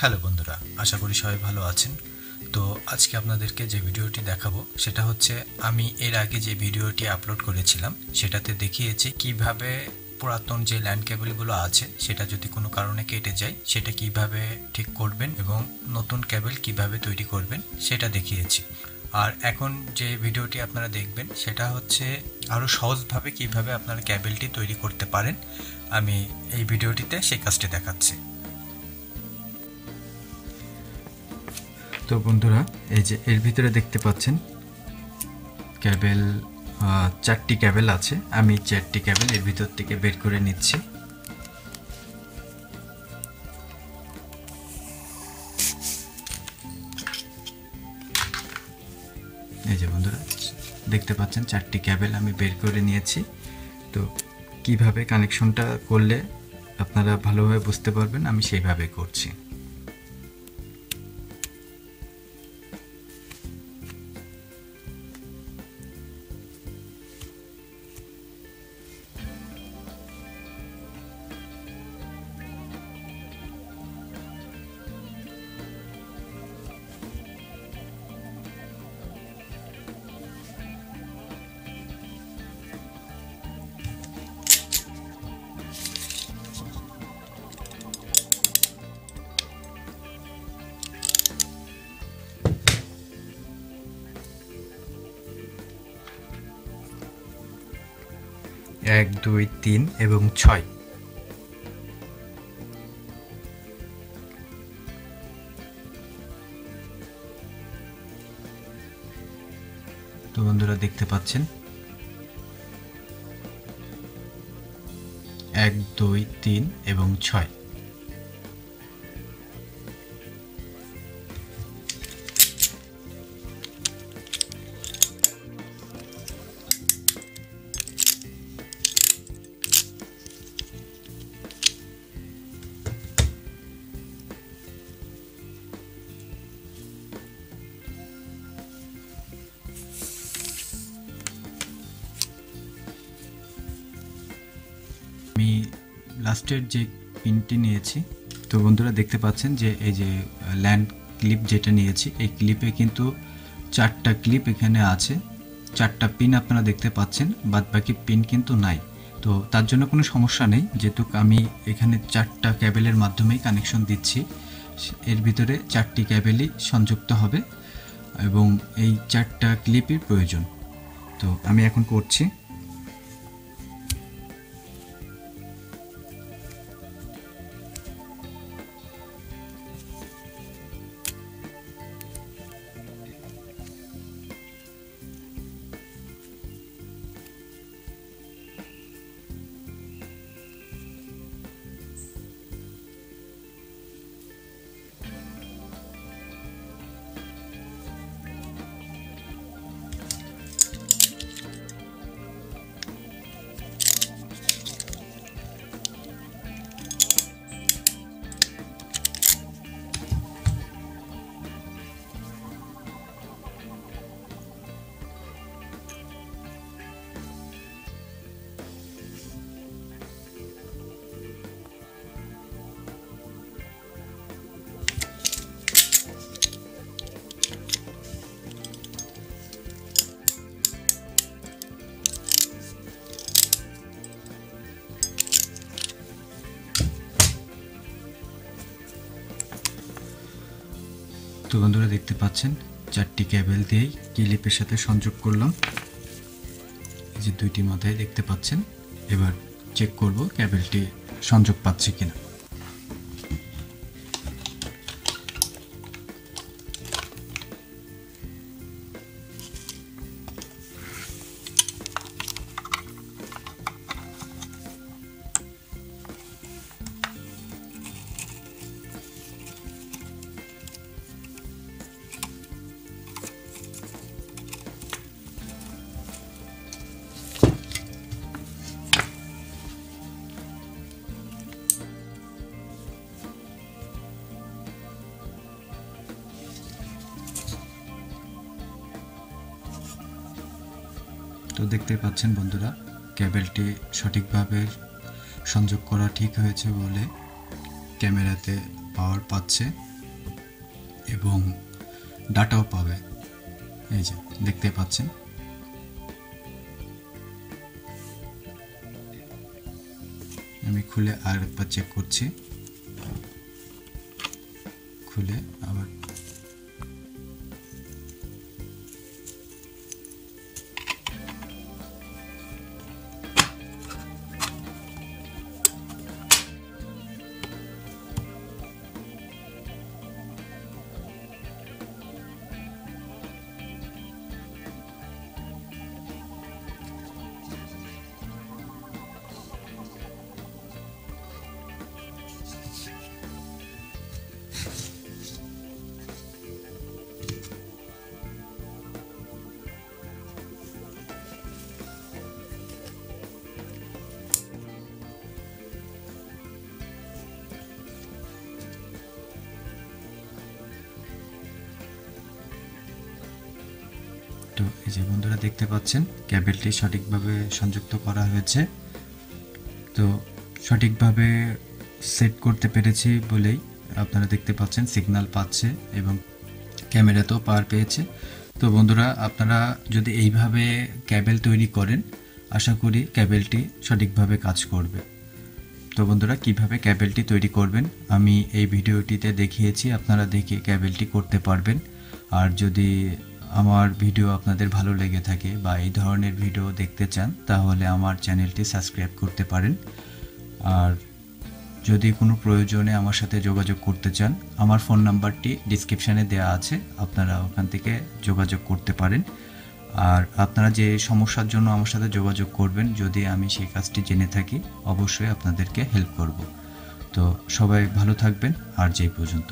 Hello বন্ধুরা, আশা করি সবাই ভালো আছেন। তো আজকে আপনাদেরকে যে ভিডিওটি দেখাবো সেটা হচ্ছে আমি এর আগে যে ভিডিওটি আপলোড করেছিলাম সেটাতে দেখিয়েছি কিভাবে পুরাতন যে ল্যান্ড কেবলগুলো আছে সেটা যদি কোনো কারণে কেটে যায় সেটা কিভাবে ঠিক করবেন এবং নতুন কেবল কিভাবে তৈরি করবেন সেটা দেখিয়েছি। আর এখন যে ভিডিওটি আপনারা দেখবেন সেটা হচ্ছে আরও সহজভাবে কিভাবে আপনারা কেবলটি তৈরি করতে পারেন। আমি এই ভিডিওটিতে সেই কাজটি দেখাচ্ছি। তো বন্ধুরা, এই যে এর ভিতরে দেখতে পাচ্ছেন কেবল, 4টি কেবল আছে। আমি 4টি কেবল এর ভিতর থেকে বের করে নিচ্ছি। এই যে বন্ধুরা দেখতে পাচ্ছেন 4টি কেবল আমি বের করে নিয়েছি। তো কিভাবে কানেকশনটা করলে আপনারা ভালোভাবে বুঝতে পারবেন আমি সেইভাবে করছি। এক, 2, 3 এবং 6। তো বন্ধুরা দেখতে পাচ্ছেন 1, 2, 3 এবং 6। আমি লাস্টের যে পিনটি নিয়েছি, তো বন্ধুরা দেখতে পাচ্ছেন যে এই যে ল্যান্ড ক্লিপ যেটা নিয়েছি এই ক্লিপে কিন্তু 4টা ক্লিপ এখানে আছে, 4টা পিন আপনারা দেখতে পাচ্ছেন, বাদ বাকি পিন কিন্তু নাই। তো তার জন্য কোনো সমস্যা নেই, যেহেতু আমি এখানে 4টা কেবলের মাধ্যমেই কানেকশন দিচ্ছি। এর ভিতরে 4টি কেবলই সংযুক্ত হবে এবং এই 4টা ক্লিপই প্রয়োজন। তো আমি এখন করছি। তো বন্ধুরা দেখতে পাচ্ছেন 4টি কেবল দিয়েই ক্লিপের সাথে সংযোগ করলাম। এই যে 2টি মাথায় দেখতে পাচ্ছেন। এবার চেক করব কেবলটি সংযোগ পাচ্ছে কিনা। তো দেখতে পাচ্ছেন বন্ধুরা কেবলটি সঠিকভাবে সংযোগ করা ঠিক হয়েছে বলে ক্যামেরাতে পাওয়ার পাচ্ছে এবং ডাটাও পাবে। এই যে দেখতে পাচ্ছেন। আমি খুলে আরেকবার চেক করছি, খুলে আবার তো এই যে বন্ধুরা দেখতে পাচ্ছেন কেবলটি সঠিকভাবে সংযুক্ত করা হয়েছে। তো সঠিকভাবে সেট করতে পেরেছি বলেই আপনারা দেখতে পাচ্ছেন সিগন্যাল পাচ্ছে এবং ক্যামেরাতেও পাওয়ার পেয়েছে। তো বন্ধুরা আপনারা যদি এইভাবে কেবল তৈরি করেন, আশা করি কেবলটি সঠিকভাবে কাজ করবে। তো বন্ধুরা কিভাবে কেবলটি তৈরি করবেন আমি এই ভিডিওটিতে দেখিয়েছি, আপনারা দেখে কেবলটি করতে পারবেন। আর যদি আমার ভিডিও আপনাদের ভালো লেগে থাকে বা এই ধরনের ভিডিও দেখতে চান তাহলে আমার চ্যানেলটি সাবস্ক্রাইব করতে পারেন। আর যদি কোনো প্রয়োজনে আমার সাথে যোগাযোগ করতে চান, আমার ফোন নাম্বারটি ডেসক্রিপশানে দেওয়া আছে, আপনারা ওখান থেকে যোগাযোগ করতে পারেন। আর আপনারা যে সমস্যার জন্য আমার সাথে যোগাযোগ করবেন, যদি আমি সেই কাজটি জেনে থাকি অবশ্যই আপনাদেরকে হেল্প করব। তো সবাই ভালো থাকবেন, আর যেই পর্যন্ত।